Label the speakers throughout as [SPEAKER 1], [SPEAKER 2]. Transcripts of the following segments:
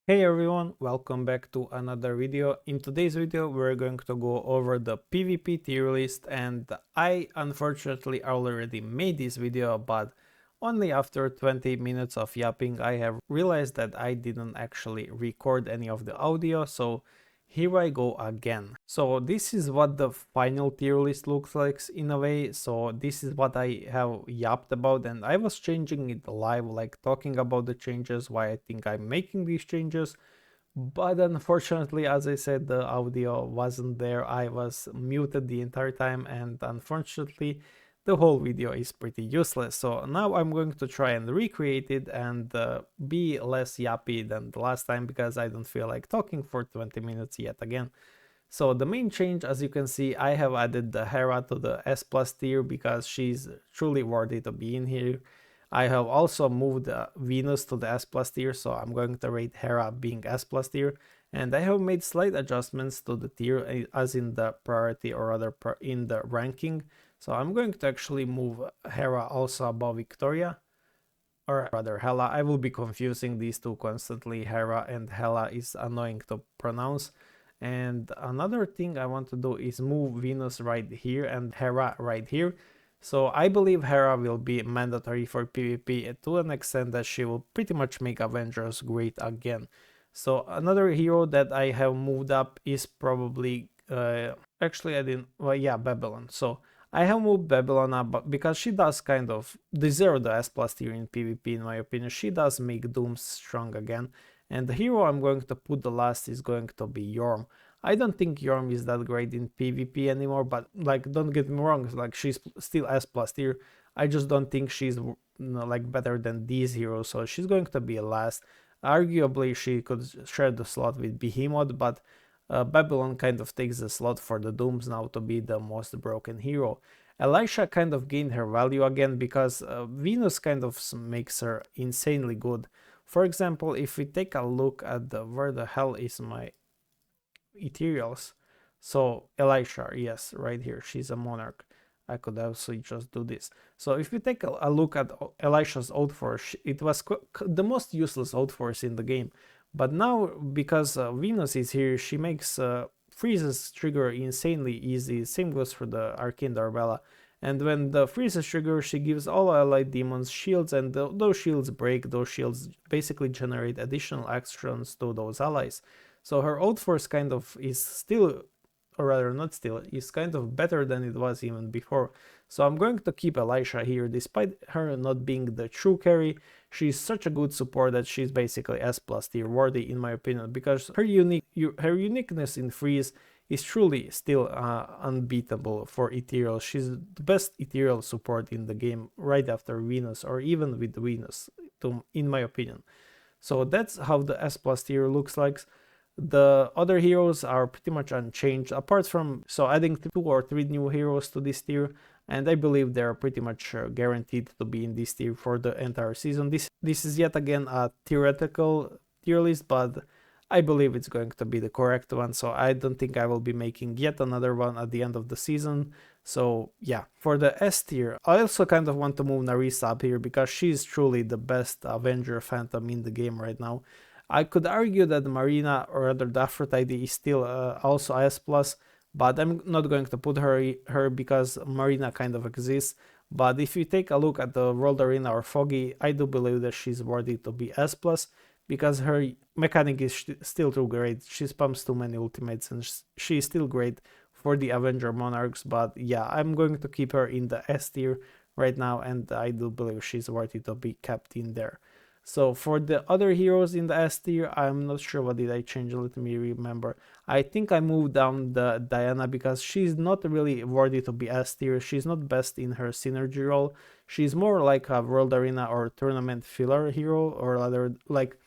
[SPEAKER 1] Hey everyone, welcome back to another video. In today's video we're going to go over the PvP tier list, and I unfortunately already made this video, but only after 20 minutes of yapping I have realized that I didn't actually record any of the audio, so here I go again. So this is what the final tier list looks like in a way. So this is what I have yapped about, and I was changing it live, like talking about the changes, why I think I'm making these changes. But unfortunately, as I said, the audio wasn't there. I was muted the entire time, and unfortunately the whole video is pretty useless. So now I'm going to try and recreate it and be less yappy than the last time, because I don't feel like talking for 20 minutes yet again. So the main change, as you can see, I have added the Hera to the S plus tier because she's truly worthy to be in here. I have also moved Venus to the S plus tier, so I'm going to rate Hera being S plus tier. And I have made slight adjustments to the tier, as in the priority, or rather in the ranking. So I'm going to actually move Hera also above Victoria, or rather Hela. I will be confusing these two constantly. Hera and Hela is annoying to pronounce. And another thing I want to do is move Venus right here and Hera right here. So I believe Hera will be mandatory for PvP to an extent that she will pretty much make Avengers great again. So another hero that I have moved up is probably actually I didn't, well, yeah, Babylon. So I have moved Babylon up, but because she does kind of deserve the S plus tier in PvP, in my opinion. She does make Doom strong again. And the hero I'm going to put the last is going to be Yorm. I don't think Yorm is that great in PvP anymore, but like, don't get me wrong, like, she's still S plus tier. I just don't think she's like better than these heroes, so she's going to be last. Arguably she could share the slot with Behemoth, but Babylon kind of takes the slot for the Dooms now to be the most broken hero. Elisha kind of gained her value again because Venus kind of makes her insanely good. For example, if we take a look at where the hell is my ethereals. So Elisha, yes, right here, she's a monarch. I could also just do this. So if we take a look at Elisha's ult force, it was the most useless ult force in the game. But now, because Venus is here, she makes freezes trigger insanely easy. Same goes for the Arcane Darbella. And when the freezes trigger, she gives all allied demons shields, and those shields break. Those shields basically generate additional actions to those allies. So her ult force kind of is still, or rather not still, is kind of better than it was even before. So I'm going to keep Elisha here, despite her not being the true carry. She's such a good support that she's basically S plus tier worthy in my opinion, because her uniqueness in freeze is truly still unbeatable for ethereal. She's the best ethereal support in the game, right after Venus, or even with Venus, in my opinion. So that's how the S plus tier looks like. The other heroes are pretty much unchanged, apart from adding 2 or 3 new heroes to this tier, and I believe they're pretty much guaranteed to be in this tier for the entire season. This is yet again a theoretical tier list, but I believe it's going to be the correct one, so I don't think I will be making yet another one at the end of the season. So yeah, for the S tier, I also kind of want to move Narisa up here because she's truly the best Avenger Phantom in the game right now. I could argue that Marina, or rather the Aphrodite, is still also S+, but I'm not going to put her because Marina kind of exists. But if you take a look at the World Arena or Foggy, I do believe that she's worthy to be S+, because her mechanic is still too great. She spams too many ultimates, and she's still great for the Avenger Monarchs. But yeah, I'm going to keep her in the S tier right now, and I do believe she's worthy to be kept in there. So for the other heroes in the S tier, I'm not sure what did I change. Let me remember. I think I moved down the Diana because she's not really worthy to be S tier. She's not best in her synergy role. She's more like a World Arena or tournament filler hero, or rather, like,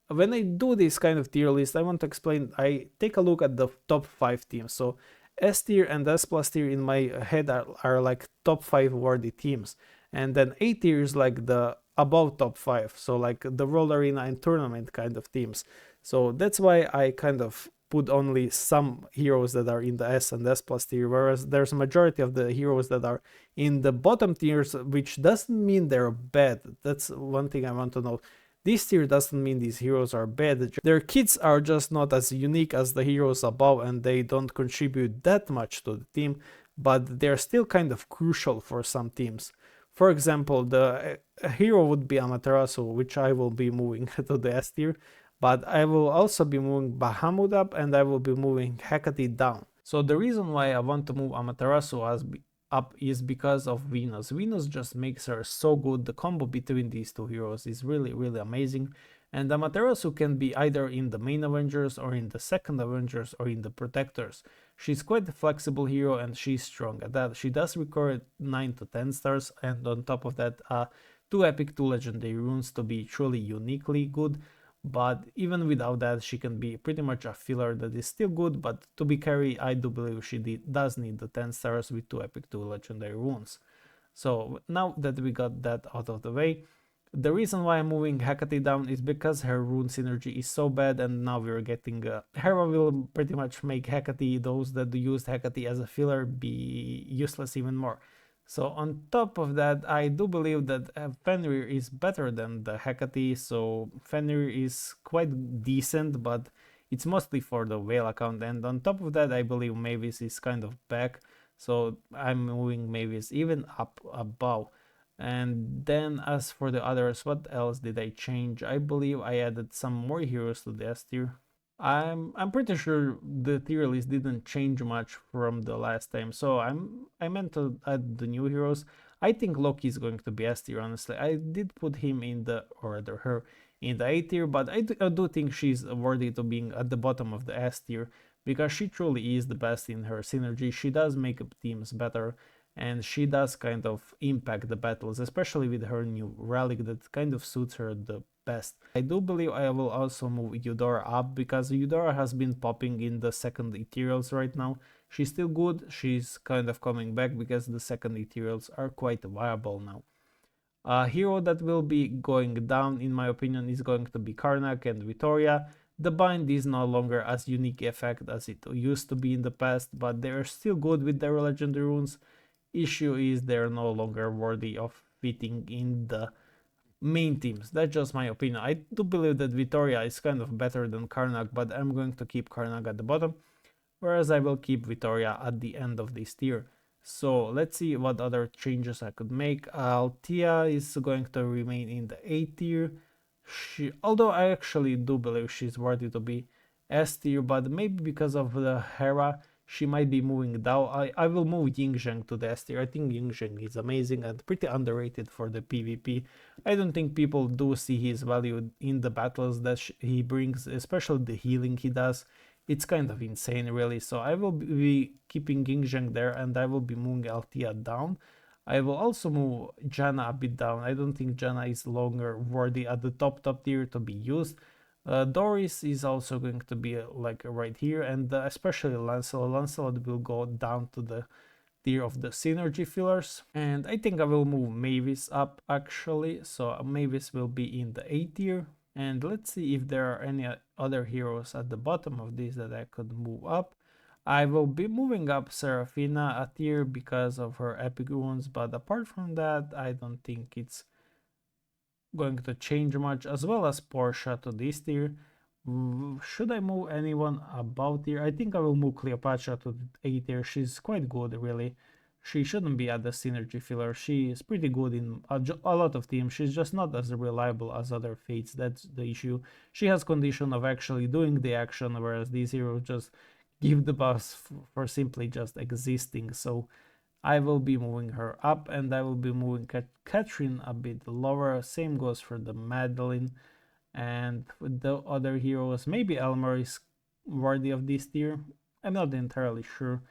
[SPEAKER 1] when I do this kind of tier list, I want to explain. I take a look at the top 5 teams. So S tier and S plus tier in my head are like top 5 worthy teams, and then A tier is like the above top 5, so like the World Arena and tournament kind of teams. So that's why I kind of put only some heroes that are in the S and S plus tier, whereas there's a majority of the heroes that are in the bottom tiers, which doesn't mean they're bad. That's one thing I want to know. This tier doesn't mean these heroes are bad, their kits are just not as unique as the heroes above and they don't contribute that much to the team, but they're still kind of crucial for some teams. For example, the hero would be Amaterasu, which I will be moving to the S tier, but I will also be moving Bahamut up and I will be moving Hecate down. So the reason why I want to move Amaterasu up is because of Venus. Venus just makes her so good. The combo between these two heroes is really, really amazing. And Amaterasu can be either in the main Avengers or in the second Avengers or in the Protectors. She's quite a flexible hero and she's strong at that. She does record 9 to 10 stars and on top of that 2 epic, 2 legendary runes to be truly uniquely good. But even without that, she can be pretty much a filler that is still good, but to be carry, I do believe she does need the 10 stars with 2 epic, 2 legendary runes. So now that we got that out of the way, the reason why I'm moving Hecate down is because her rune synergy is so bad, and now we're getting Hera will pretty much make Hecate, those that used Hecate as a filler, be useless even more. So on top of that, I do believe that Fenrir is better than the Hecate, so Fenrir is quite decent, but it's mostly for the whale account, and on top of that, I believe Mavis is kind of back, so I'm moving Mavis even up above. And then as for the others, what else did I change? I believe I added some more heroes to the S tier. I'm pretty sure the tier list didn't change much from the last time, so I meant to add the new heroes. I think Loki is going to be S tier, honestly. I did put him in the, or rather her, in the A tier, but I do think she's worthy to being at the bottom of the S tier because she truly is the best in her synergy. She does make up teams better and she does kind of impact the battles, especially with her new relic that kind of suits her the best. I do believe I will also move Eudora up because Eudora has been popping in the second ethereals right now. She's still good, she's kind of coming back because the second ethereals are quite viable now. A hero that will be going down, in my opinion, is going to be Karnak and Vittoria. The bind is no longer as unique effect as it used to be in the past, but they are still good with their legendary runes. Issue is they're no longer worthy of fitting in the main teams. That's just my opinion. I do believe that Vittoria is kind of better than Karnak, but I'm going to keep Karnak at the bottom, whereas I will keep Vittoria at the end of this tier. So let's see what other changes I could make. Althea is going to remain in the A tier. Although I actually do believe she's worthy to be S tier, but maybe because of the Hera, she might be moving down. I will move Yingzheng to the S tier. I think Yingzheng is amazing and pretty underrated for the PvP. I don't think people do see his value in the battles that he brings, especially the healing he does. It's kind of insane, really. So I will be keeping Yingzheng there and I will be moving Althea down. I will also move Janna a bit down. I don't think Janna is longer worthy at the top tier to be used. Doris is also going to be like right here, and especially Lancelot. Lancelot will go down to the tier of the synergy fillers. And I think I will move Mavis up actually, so Mavis will be in the A tier. And let's see if there are any other heroes at the bottom of this that I could move up. I will be moving up Seraphina a tier because of her epic wounds, but apart from that, I don't think it's going to change much, as well as Portia to this tier. Should I move anyone above tier? I think I will move Cleopatra to the A tier. She's quite good, really. She shouldn't be at the synergy filler. She is pretty good in a lot of teams. She's just not as reliable as other fates. That's the issue. She has condition of actually doing the action, whereas these heroes just give the buffs for simply just existing. So I will be moving her up and I will be moving Catherine a bit lower. Same goes for the Madeline. And with the other heroes, maybe Elmer is worthy of this tier. I'm not entirely sure.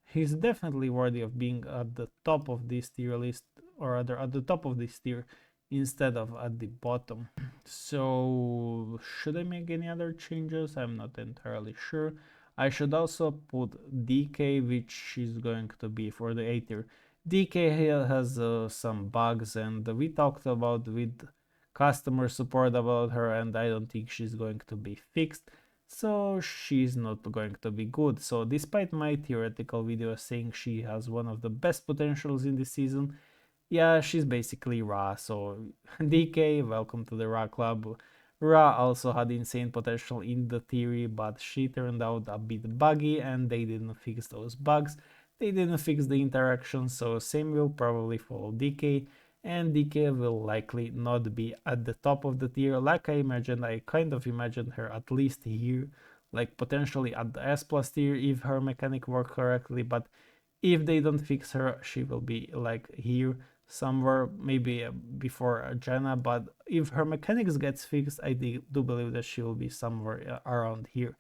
[SPEAKER 1] He's definitely worthy of being at the top of this tier list, or rather at the top of this tier instead of at the bottom. So should I make any other changes? I'm not entirely sure. I should also put DK, which is going to be for the A tier. DK has some bugs, and we talked about with customer support about her, and I don't think she's going to be fixed, so she's not going to be good. So despite my theoretical video saying she has one of the best potentials in this season, yeah, she's basically Ra. So DK, welcome to the Ra Club. Ra also had insane potential in the theory, but she turned out a bit buggy and they didn't fix those bugs. They didn't fix the interaction, so Sam will probably follow DK, and DK will likely not be at the top of the tier like I imagined. I kind of imagined her at least here, like potentially at the S plus tier if her mechanic worked correctly, but if they don't fix her, she will be like here somewhere, maybe before Janna. But if her mechanics gets fixed, I do believe that she will be somewhere around here.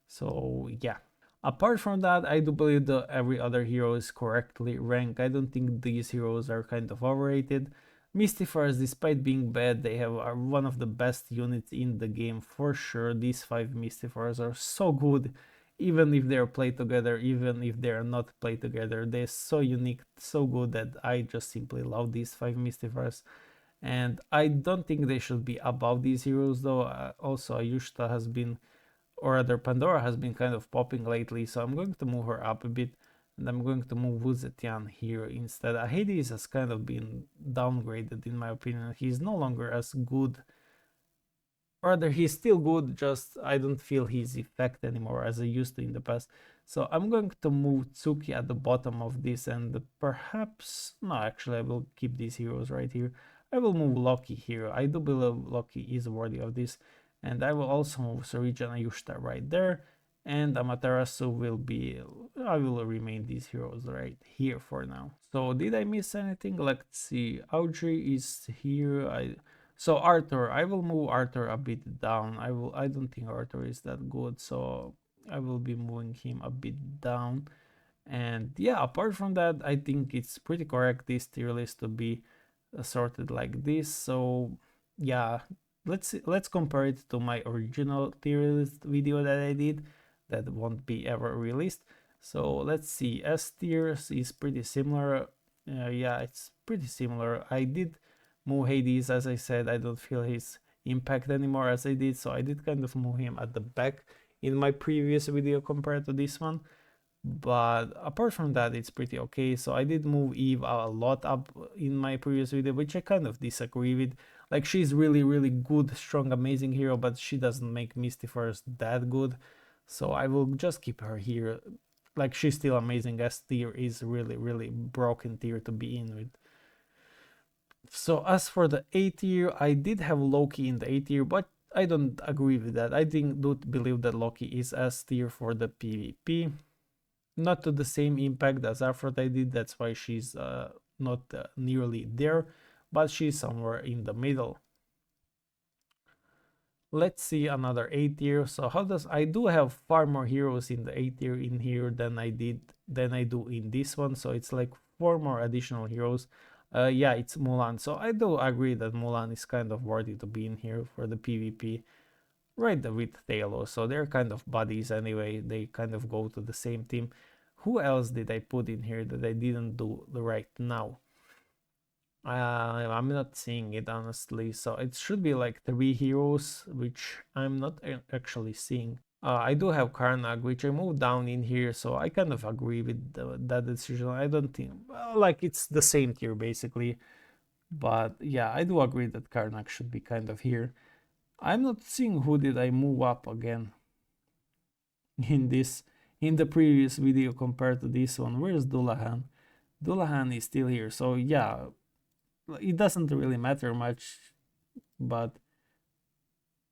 [SPEAKER 1] So yeah. Apart from that, I do believe that every other hero is correctly ranked. I don't think these heroes are kind of overrated. Mystifers, despite being bad, they are one of the best units in the game for sure. These 5 Mystifers are so good, even if they're played together, even if they're not played together. They're so unique, so good that I just simply love these 5 Mystifers. And I don't think they should be above these heroes though. Also, Ayushta has been, or rather Pandora has been kind of popping lately, so I'm going to move her up a bit, and I'm going to move Wu Zetian here instead. Hades has kind of been downgraded in my opinion. He's no longer as good, rather he's still good, just I don't feel his effect anymore as I used to in the past. So I'm going to move Tsuki at the bottom of this, and perhaps, no, actually I will keep these heroes right here. I will move Loki here. I do believe Loki is worthy of this, and I will also move Sarija and Yushta right there, and Amaterasu will be, I will remain these heroes right here for now. So did I miss anything? Let's see. Audrey is here. So Arthur, I will move Arthur a bit down. I don't think Arthur is that good, so I will be moving him a bit down. And yeah, apart from that, I think it's pretty correct this tier list to be sorted like this. So yeah, let's compare it to my original tier list video that I did that won't be ever released. So let's see, S tiers is pretty similar. Yeah, it's pretty similar. I did move Hades, as I said. I don't feel his impact anymore as I did, so I did kind of move him at the back in my previous video compared to this one. But apart from that, it's pretty okay. So I did move Eve a lot up in my previous video, which I kind of disagree with. Like, she's really, really good, strong, amazing hero, but she doesn't make Mystifers that good. So I will just keep her here. Like, she's still amazing. S tier is really, really broken tier to be in with. So as for the A tier, I did have Loki in the A tier, but I don't agree with that. I don't believe that Loki is S tier for the PvP. Not to the same impact as Aphrodite did, that's why she's not nearly there, but she's somewhere in the middle. Let's see another A tier. So how does, I do have far more heroes in the A tier in here than I do in this one, so it's like 4 more additional heroes. Yeah, it's Mulan. So I do agree that Mulan is kind of worthy to be in here for the PvP. Right, with Talos. So they're kind of buddies anyway. They kind of go to the same team. Who else did I put in here that I didn't do right now? I'm not seeing it honestly. So it should be like 3 heroes, which I'm not actually seeing. I do have Karnag, which I moved down in here, so I kind of agree with that decision. I don't think, well, like it's the same tier basically. But yeah, I do agree that Karnak should be kind of here. I'm not seeing who did I move up again in this, in the previous video compared to this one. Where's Dullahan? Dullahan is still here, so yeah, it doesn't really matter much, but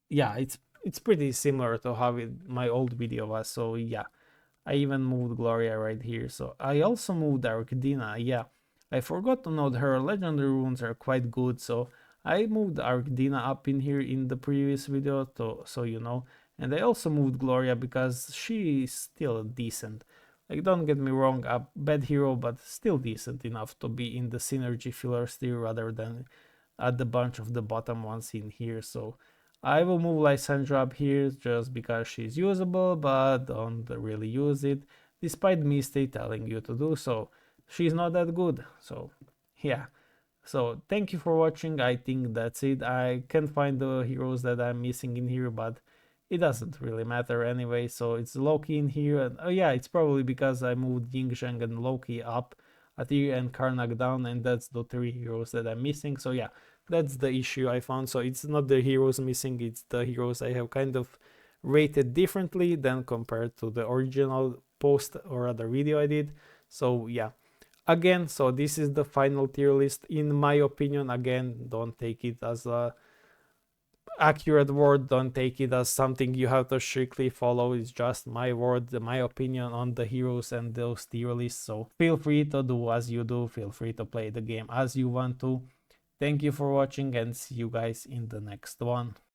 [SPEAKER 1] yeah, it's pretty similar to how my old video was. So yeah, I even moved Gloria right here. So I also moved Arkdina. Yeah, I forgot to note her legendary runes are quite good. So I moved Arkdina up in here in the previous video, so you know. And I also moved Gloria because she is still decent. Like, don't get me wrong, a bad hero, but still decent enough to be in the synergy fillers tier rather than at the bunch of the bottom ones in here. So I will move Lysandra up here just because she's usable, but don't really use it, despite me stay telling you to do so. She's not that good, so yeah. So thank you for watching. I think that's it. I can't find the heroes that I'm missing in here, but it doesn't really matter anyway. So it's Loki in here, and oh yeah, it's probably because I moved Ying Zheng and Loki up Atiri and Karnak down, and that's the 3 heroes that I'm missing. So yeah, that's the issue I found. So it's not the heroes missing, it's the heroes I have kind of rated differently than compared to the original post or other video I did. So yeah, again, so this is the final tier list in my opinion. Again, don't take it as a accurate word, don't take it as something you have to strictly follow. It's just my word, my opinion on the heroes and those tier lists. So feel free to do as you do, feel free to play the game as you want to. Thank you for watching and see you guys in the next one.